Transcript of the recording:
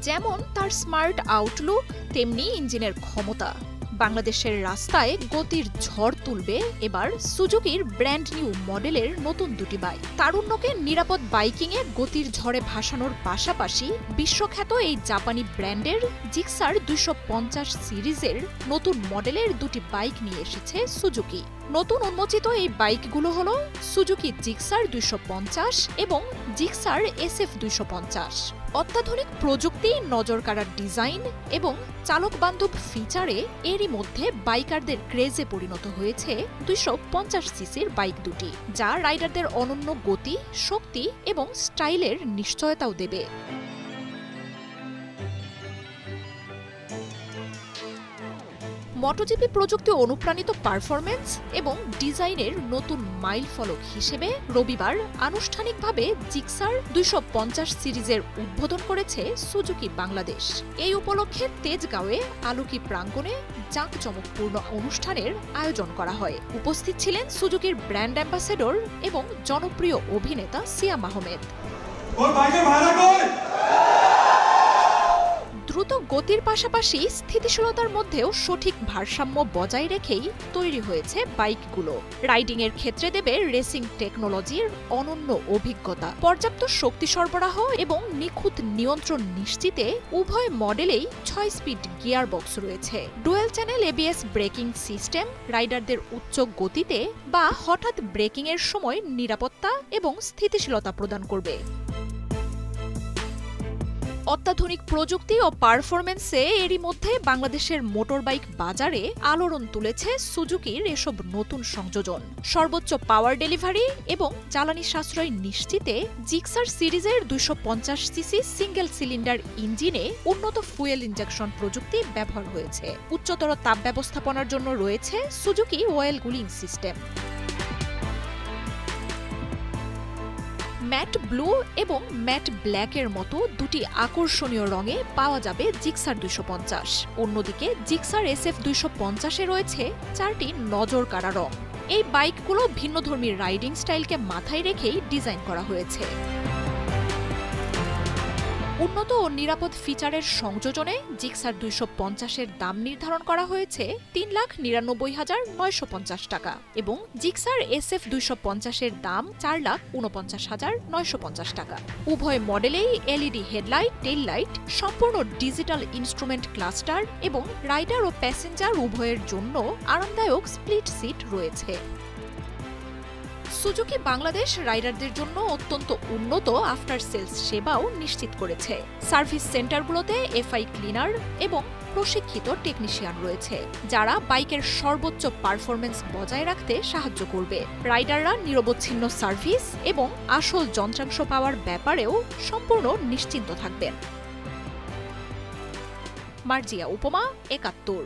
যেমন তার smart Outlook, তেমনি ইঞ্জিনের ক্ষমতা। বাংলাদেশের রাস্তায় গতির ঝড় তুলবে এবার সুজুকির ব্র্যান্ড নিউ মডেলের নতুন দুটি বাইক। তারুণ্যকে নিরাপদ বাইকিংয়ে গতির ঝড়ে ভাসানোর পাশাপাশি বিশ্বখ্যাত এই জাপানি ব্র্যান্ডের জিক্সার 250 সিরিজের নতুন মডেলের দুটি বাইক নিয়ে এসেছে সুজুকি। নতুন উন্মোচিত এই বাইকগুলো হলো সুজুকি জিক্সার 250 এবং জিক্সার SF 250। অত্যাধুনিক প্রযুক্তি, নজরকাড়া ডিজাইন এবং চালক বান্ধব ফিচারে এরই মধ্যে বাইকারদের ক্রেজে পরিণত হয়েছে 250 সিসির বাইক দুটি, যা রাইডারদের অনন্য গতি, শক্তি এবং স্টাইলের নিশ্চয়তাও দেবে। মোটোজিপি প্রযুক্তি অনুপ্রাণিত পারফরম্যান্স এবং ডিজাইনের নতুন মাইলফলক হিসেবে রবিবার আনুষ্ঠানিকভাবে জিক্সার 250 সিরিজের উদ্বোধন করেছে সুজুকি বাংলাদেশ। এই উপলক্ষে তেজগাঁওয়ে আলোকি প্রাঙ্গণে জাঁকজমকপূর্ণ অনুষ্ঠানের আয়োজন করা হয়। উপস্থিত ছিলেন সুজুকির ব্র্যান্ড অ্যাম্বাসেডর এবং জনপ্রিয় অভিনেতা সিয়াম আহমেদ। দ্রুত গতির পাশাপাশি স্থিতিশীলতার মধ্যেও সঠিক ভারসাম্য বজায় রেখেই তৈরি হয়েছে বাইকগুলো। রাইডিং এর ক্ষেত্রে দেবে রেসিং টেকনোলজির অনন্য অভিজ্ঞতা। পর্যাপ্ত শক্তি সরবরাহ এবং নিখুঁত নিয়ন্ত্রণ নিশ্চিতে উভয় মডেলেই 6 স্পিড গিয়ার বক্স রয়েছে। Dual channel ABS braking system রাইডারদের উচ্চ গতিতে বা হঠাৎ ব্রেকিং এর সময় নিরাপত্তা এবং স্থিতিশীলতা প্রদান করবে। অত্যাধুনিক প্রযুক্তি ও পারফরম্যান্সে এরই মধ্যে বাংলাদেশের মোটরবাইক বাজারে আলোড়ন তুলেছে সুজুকির এসব নতুন সংযোজন। সর্বোচ্চ পাওয়ার ডেলিভারি এবং জ্বালানি সাশ্রয় নিশ্চিতে জিক্সার সিরিজের 250 সিসি সিঙ্গেল সিলিন্ডার ইঞ্জিনে উন্নত ফুয়েল ইনজেকশন প্রযুক্তি ব্যবহার হয়েছে। উচ্চতর তাপ ব্যবস্থাপনার জন্য রয়েছে Suzuki oil cooling system. Matte blue এবং ম্যাট ব্ল্যাকের মতো দুটি আকর্ষণীয় রঙে পাওয়া যাবে জিক্সার 250। অন্যদিকে জিক্সার SF 250-এ রয়েছে 4টি নজরকাড়া রং। এই বাইকগুলো ভিন্নধর্মী রাইডিং স্টাইলকে মাথায় রেখেই ডিজাইন করা হয়েছে। উন্নত ও নিরাপদ ফিচারের সংযোজনে জিক্সার 250-এর দাম নির্ধারণ করা হয়েছে 3,99,950 টাকা এবং জিক্সার SF 250-এর দাম 4,49,950 টাকা। উভয় মডেলেই LED হেডলাইট, টেইল লাইট, সম্পূর্ণ ডিজিটাল ইনস্ট্রুমেন্ট ক্লাস্টার এবং রাইডার ও প্যাসেঞ্জার উভয়ের জন্য আরামদায়ক স্প্লিট সিট রয়েছে। সুজুকি বাংলাদেশ রাইডারদের জন্য অত্যন্ত উন্নত আফটার সেলস সেবাও নিশ্চিত করেছে। সার্ভিস সেন্টারগুলোতে FI ক্লিনার এবং প্রশিক্ষিত টেকনিশিয়ান রয়েছে, যারা বাইকের সর্বোচ্চ পারফরম্যান্স বজায় রাখতে সাহায্য করবে। রাইডাররা নিরবচ্ছিন্ন সার্ভিস এবং আসল যন্ত্রাংশ পাওয়ার ব্যাপারেও সম্পূর্ণ নিশ্চিন্ত থাকবেন। মার্জিয়া উপমা, ৭১।